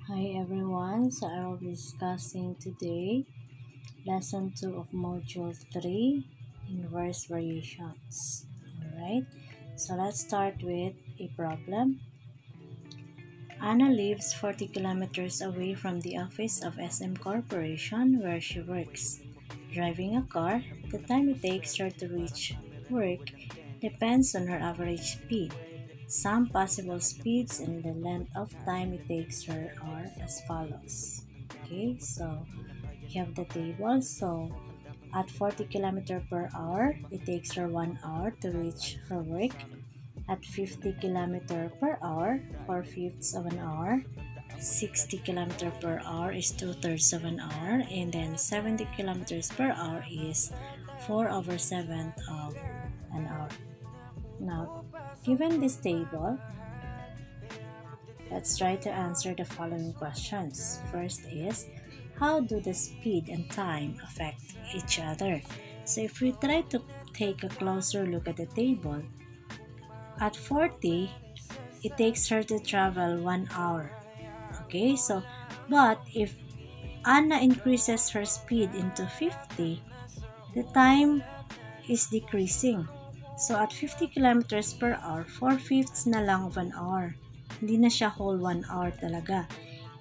Hi everyone, so I will be discussing today lesson 2 of module 3, inverse variations. Alright, so let's start with a problem. Anna lives 40 kilometers away from the office of SM Corporation where she works. Driving a car, the time it takes her to reach work depends on her average speed. Some possible speeds and the length of time it takes her are as follows. Okay, so we have the table. So at 40 km per hour, it takes her 1 hour to reach her work. At 50 km per hour, 4/5 of an hour. 60 km per hour is 2/3 of an hour. And then 70 kilometers per hour is 4/7 of an hour. Now, given this table, let's try to answer the following questions. First is, how do the speed and time affect each other? So if we try to take a closer look at the table, at 40, it takes her to travel 1 hour. Okay, so, but if Anna increases her speed into 50, the time is decreasing. So at 50 kilometers per hour, 4/5 na lang of an hour. Hindi na siya whole 1 hour talaga.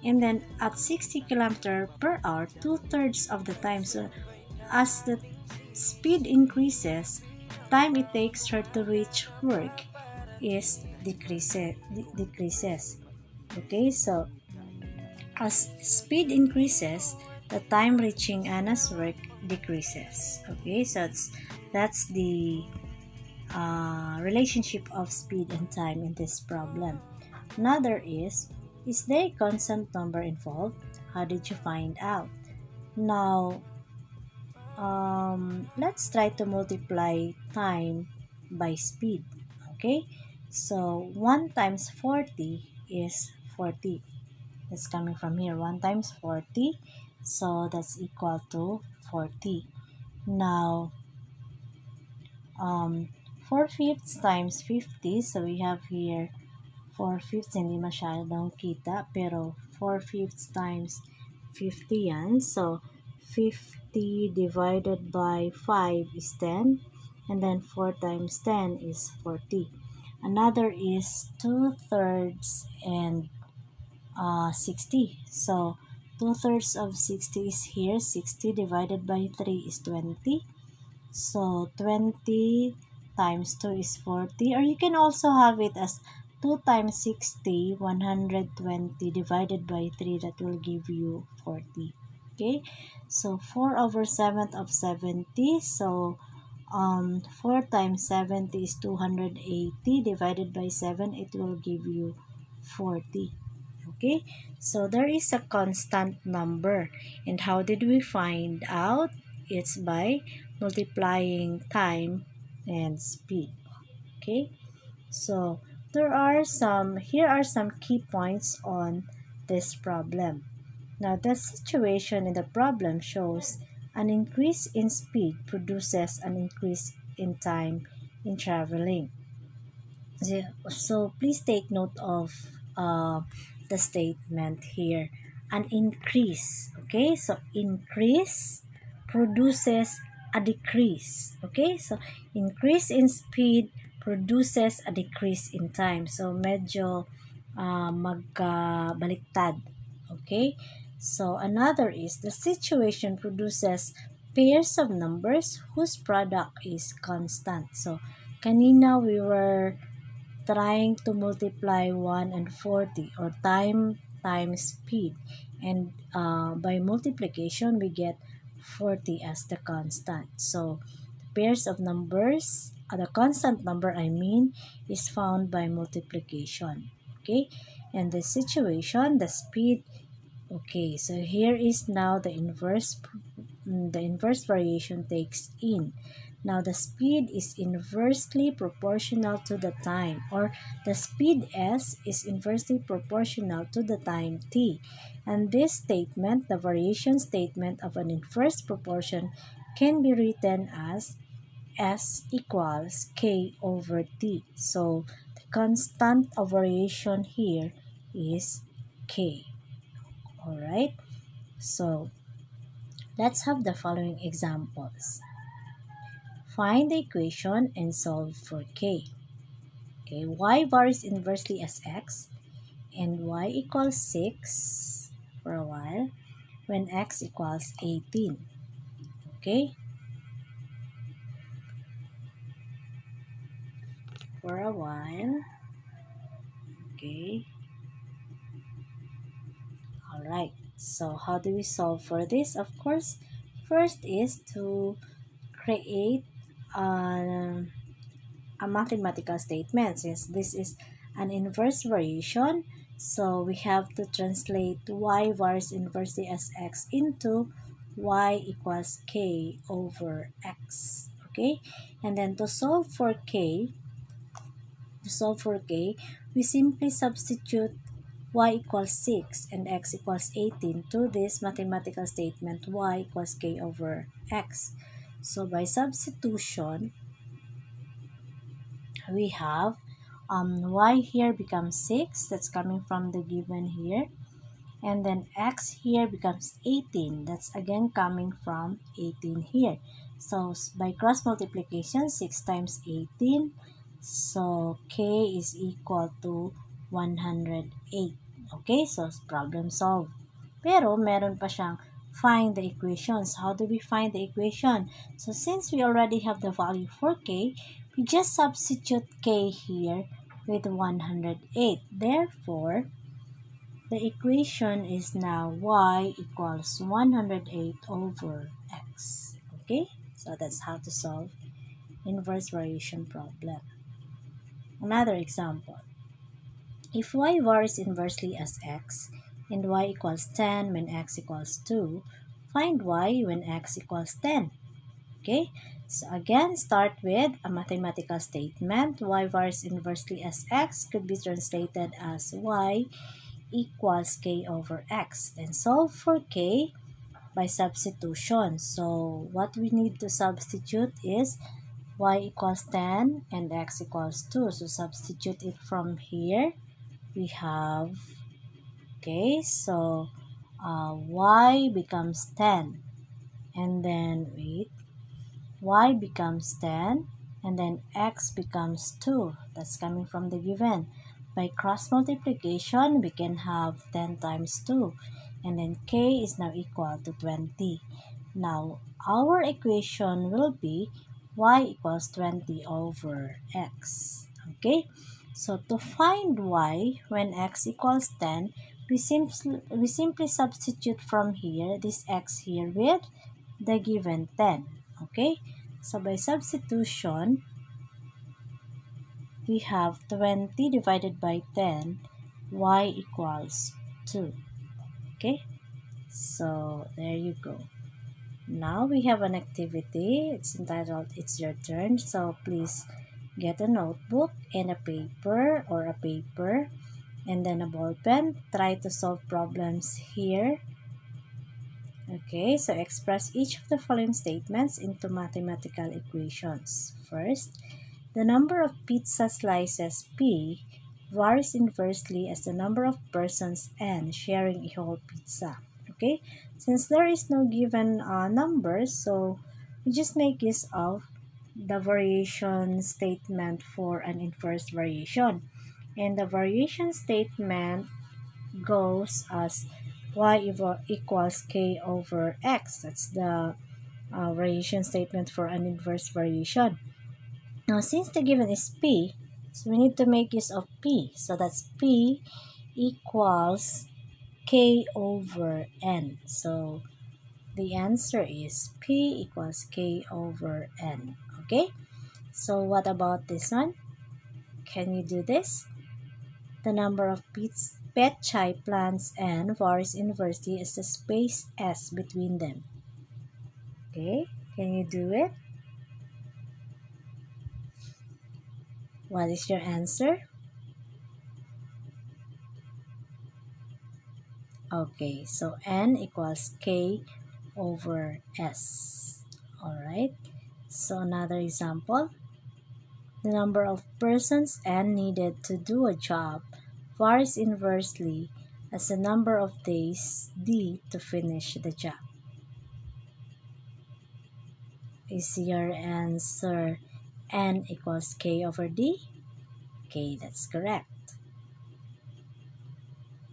And then at 60 kilometers per hour, 2/3 of the time. So as the speed increases, time it takes her to reach work is decreases. Okay, so as speed increases, the time reaching Anna's work decreases. Okay, so that's the relationship of speed and time in this problem. Another is there a constant number involved? How did you find out? Now, let's try to multiply time by speed. Okay, so 1 times 40 is 40. That's coming from here. 1 times 40, so that's equal to 40. Now, um, 4/5 times 50, so we have here 4/5, hindi masyadong kita, pero 4/5 times 50 yan. So, 50 divided by 5 is 10, and then 4 times 10 is 40. Another is 2/3 and 60. So, 2/3 of 60 is here. 60 divided by 3 is 20. So 20 times 2 is 40, or you can also have it as 2 times 60, 120 divided by 3, that will give you 40. Okay, so 4/7 of 70, so 4 times 70 is 280 divided by 7, it will give you 40. Okay, so there is a constant number, and how did we find out? It's by multiplying time and speed. Okay, so here are some key points on this problem. Now the situation in the problem shows an increase in speed produces an increase in time in traveling. So please take note of the statement here. An increase. Okay, so increase produces a decrease. Okay, so increase in speed produces a decrease in time. So medyo magkabaliktad. Okay, so another is the situation produces pairs of numbers whose product is constant. So kanina we were trying to multiply 1 and 40, or time times speed, and by multiplication we get 40 as the constant. So the pairs of numbers, the constant number I mean, is found by multiplication. Okay, and the situation, the speed. Okay, so here is now the inverse variation takes in. Now the speed is inversely proportional to the time, or the speed s is inversely proportional to the time t. And this statement, the variation statement of an inverse proportion, can be written as s equals k over t. So the constant of variation here is k. Alright, so let's have the following examples. Find the equation and solve for k. Okay, y varies inversely as x, and y equals 6 for a while when x equals 18. Okay, for a while. Okay, alright. So how do we solve for this? Of course, first is to create a mathematical statement. Since this is an inverse variation, so we have to translate y varies inversely as x into y equals k over x. Okay, and then to solve for k, we simply substitute y equals 6 and x equals 18 to this mathematical statement y equals k over x. So by substitution, we have y here becomes 6, that's coming from the given here, and then x here becomes 18, that's again coming from 18 here. So by cross multiplication, 6 times 18, so k is equal to 108. Okay, so problem solved. Pero meron pa siyang find the equations. How do we find the equation? So since we already have the value for k, we just substitute k here with 108. Therefore, the equation is now y equals 108 over x. Okay, so that's how to solve inverse variation problem. Another example. If y varies inversely as x and y equals 10 when x equals 2, find y when x equals 10. Okay, so again, start with a mathematical statement. Y varies inversely as x could be translated as y equals k over x. Then solve for k by substitution. So what we need to substitute is y equals 10 and x equals 2. So substitute it from here. We have, okay, so y becomes 10. And then, wait, y becomes 10. And then x becomes 2. That's coming from the given. By cross multiplication, we can have 10 times 2. And then k is now equal to 20. Now, our equation will be y equals 20 over x. Okay? So, to find y when x equals 10, we simply substitute from here, this x here with the given 10. Okay? So, by substitution, we have 20 divided by 10, y equals 2. Okay? So, there you go. Now, we have an activity. It's entitled, It's Your Turn. So, please get a notebook and a paper and then a ball pen. Try to solve problems here. Okay, so express each of the following statements into mathematical equations. First, the number of pizza slices P varies inversely as the number of persons N sharing a whole pizza. Okay, since there is no given numbers, so we just make use of the variation statement for an inverse variation. And the variation statement goes as y equals k over x. That's the variation statement for an inverse variation. Now, since the given is p, so we need to make use of p. So that's p equals k over n. So the answer is p equals k over n. Okay? So what about this one? Can you do this? The number of petchay plants N varies inversely as the space S between them. Okay? Can you do it? What is your answer? Okay, so N equals K over S. Alright, so another example. The number of persons N needed to do a job varies inversely as the number of days D to finish the job. Is your answer N equals K over D? Okay, that's correct.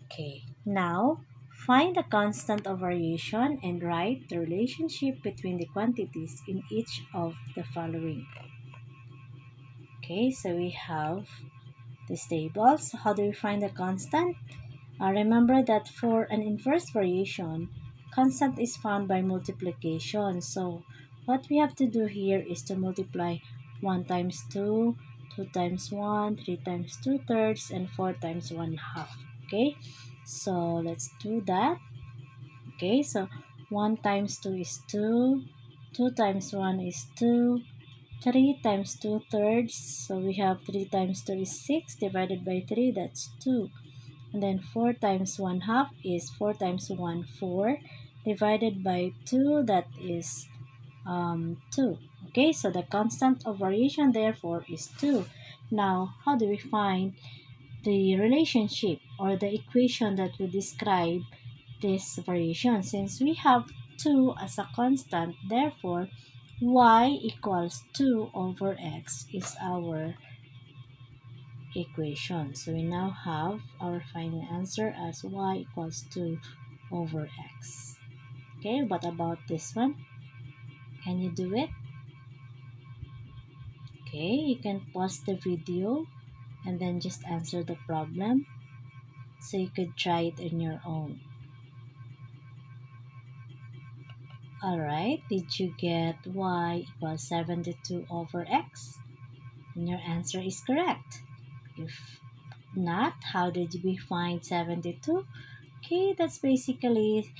Okay, now find the constant of variation and write the relationship between the quantities in each of the following. Okay, so we have this table. So how do we find the constant? Remember that for an inverse variation, constant is found by multiplication. So what we have to do here is to multiply 1 times 2, 2 times 1, 3 times 2/3, and 4 times 1/2. Okay, so let's do that. Okay, so 1 times 2 is 2, 2 times 1 is 2, 3 times 2/3, so we have 3 times 2 is 6, divided by 3, that's 2. And then 4 times 1/2 is 4 times 1, 4, divided by 2, that is 2. Okay, so the constant of variation therefore is 2. Now, how do we find the relationship or the equation that will describe this variation? Since we have 2 as a constant, therefore y equals 2 over x is our equation. So we now have our final answer as y equals 2 over x. Okay, what about this one? Can you do it? Okay, you can pause the video and then just answer the problem so you could try it on your own. Alright, did you get y equals 72 over x? And your answer is correct. If not, how did we find 72? Okay, that's basically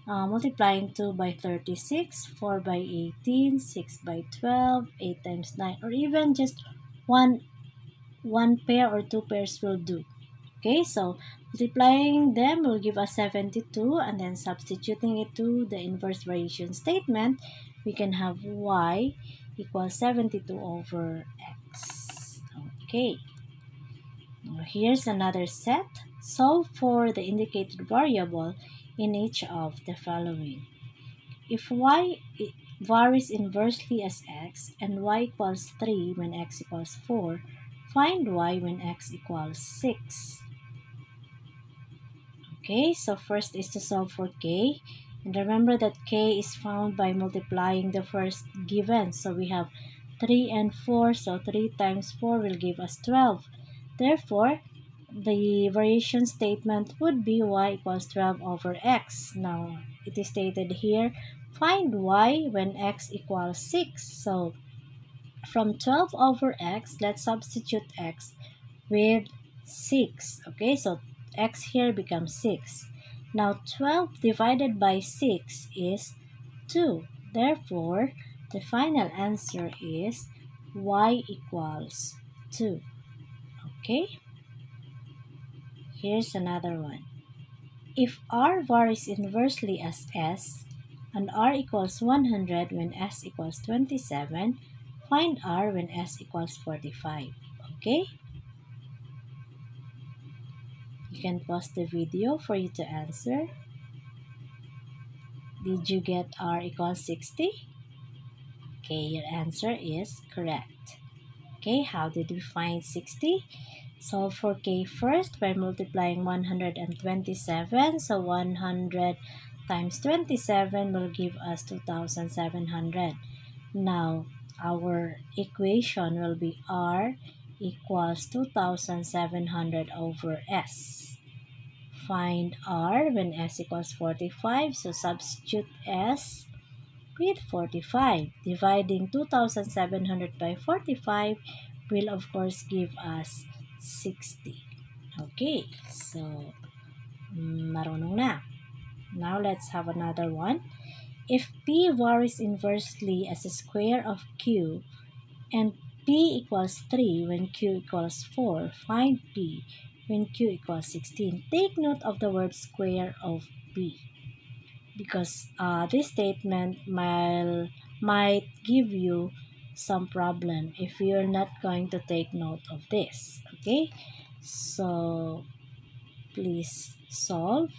multiplying 2 by 36, 4 by 18, 6 by 12, 8 times 9, or even just one pair or two pairs will do. Okay, so multiplying them will give us 72, and then substituting it to the inverse variation statement, we can have y equals 72 over x. Okay, now here's another set. Solve for the indicated variable in each of the following. If y varies inversely as x and y equals 3 when x equals 4, find y when x equals 6. Okay, so first is to solve for k. And remember that k is found by multiplying the first given. So we have 3 and 4, so 3 times 4 will give us 12. Therefore, the variation statement would be y equals 12 over x. Now, it is stated here, find y when x equals 6. So, from 12 over x, let's substitute x with 6. Okay, so x here becomes 6. Now, 12 divided by 6 is 2. Therefore, the final answer is y equals 2. Okay? Here's another one. If r varies inversely as s and r equals 100 when s equals 27, find r when s equals 45. Okay? You can pause the video for you to answer. Did you get r equals 60? Okay, your answer is correct. Okay, how did we find 60? Solve for k first by multiplying 127. So 100 times 27 will give us 2,700. Now, our equation will be r equals 2,700 over s. Find r when s equals 45. So substitute s with 45. Dividing 2,700 by 45 will of course give us 60. Okay, so marunong na. Now let's have another one. If p varies inversely as a square of q and p equals 3 when q equals 4, find p when q equals 16. Take note of the word square of p because this statement might give you some problem if you're not going to take note of this. Okay, so please solve.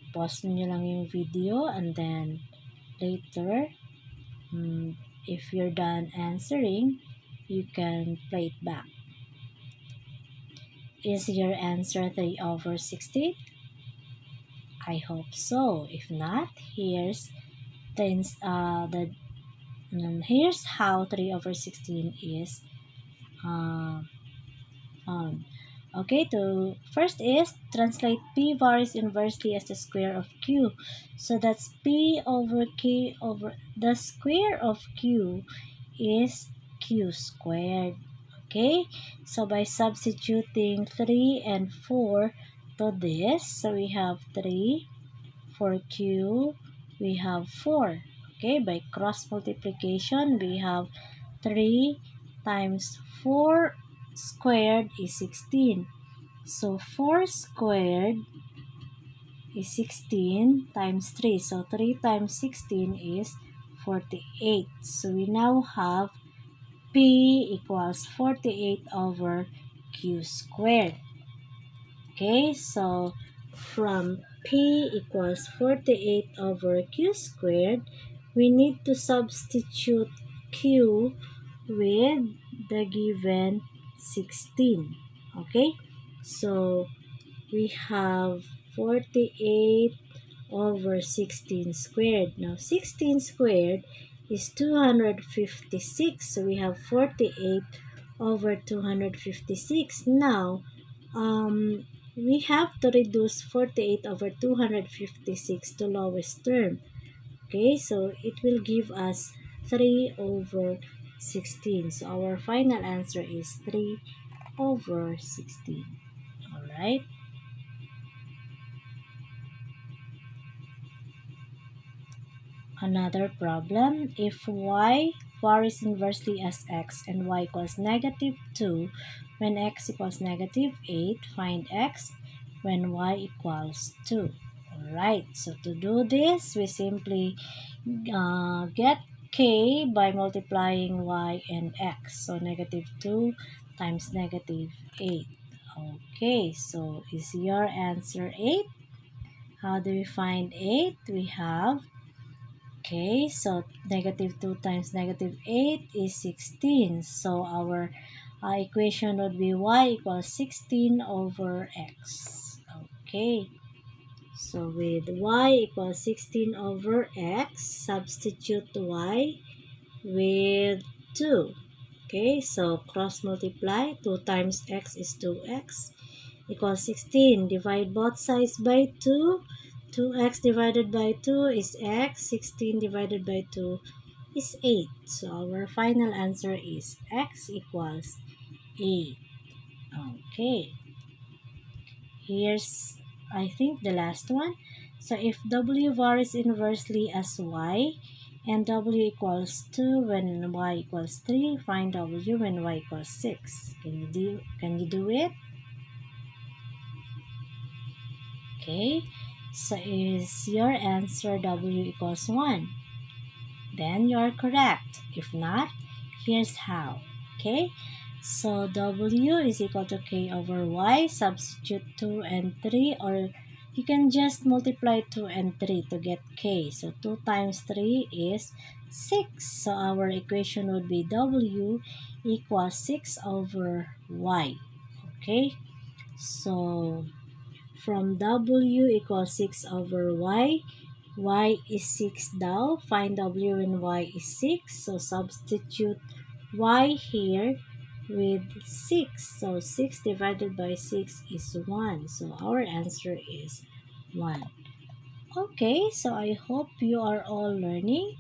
Pause nyo lang yung video and then later, if you're done answering, you can play it back. Is your answer 3/16? I hope so. If not, here's here's how 3/16 is found. Okay, first is translate P varies inversely as the square of Q. So that's P over K over the square of Q is Q squared. Okay, so by substituting 3 and 4 to this, so we have 3 for Q, we have 4. Okay, by cross multiplication, we have 3 times 4 squared is 16. So 4 squared is 16 times 3. So 3 times 16 is 48. So we now have P equals 48 over Q squared. Okay, so from P equals 48 over Q squared, we need to substitute Q with the given 16. Okay, so we have 48 over 16 squared. Now 16 squared is 256. So we have 48 over 256. Now we have to reduce 48 over 256 to lowest term. Okay, so it will give us 3/16. So our final answer is 3/16. Alright. Another problem, if y varies inversely as x and y equals -2 when x equals -8, find x when y equals 2. Alright, so to do this, we simply get k by multiplying y and x. So -2 times -8. Okay, so is your answer 8? How do we find 8? We have, okay, so -2 times -8 is 16. So our equation would be y equals 16 over x. Okay, so with y equals 16 over x, substitute y with 2. Okay, so cross multiply. 2 times x is 2x equals 16. Divide both sides by 2. 2x divided by 2 is x. 16 divided by 2 is 8. So our final answer is x equals 8. Okay. Here's, I think, the last one. So if w varies inversely as y and w equals 2 when y equals 3, find w when y equals 6. Can you do it? Okay. So is your answer w equals 1? Then you are correct. If not, here's how. Okay. So w is equal to k over y. Substitute 2 and 3, or you can just multiply 2 and 3 to get k. So 2 times 3 is 6. So our equation would be w equals 6 over y. Okay. So from w equals 6 over y is 6 daw. Find w when y is 6. So substitute y here with 6. So 6 divided by 6 is 1. So our answer is 1. Okay, so I hope you are all learning.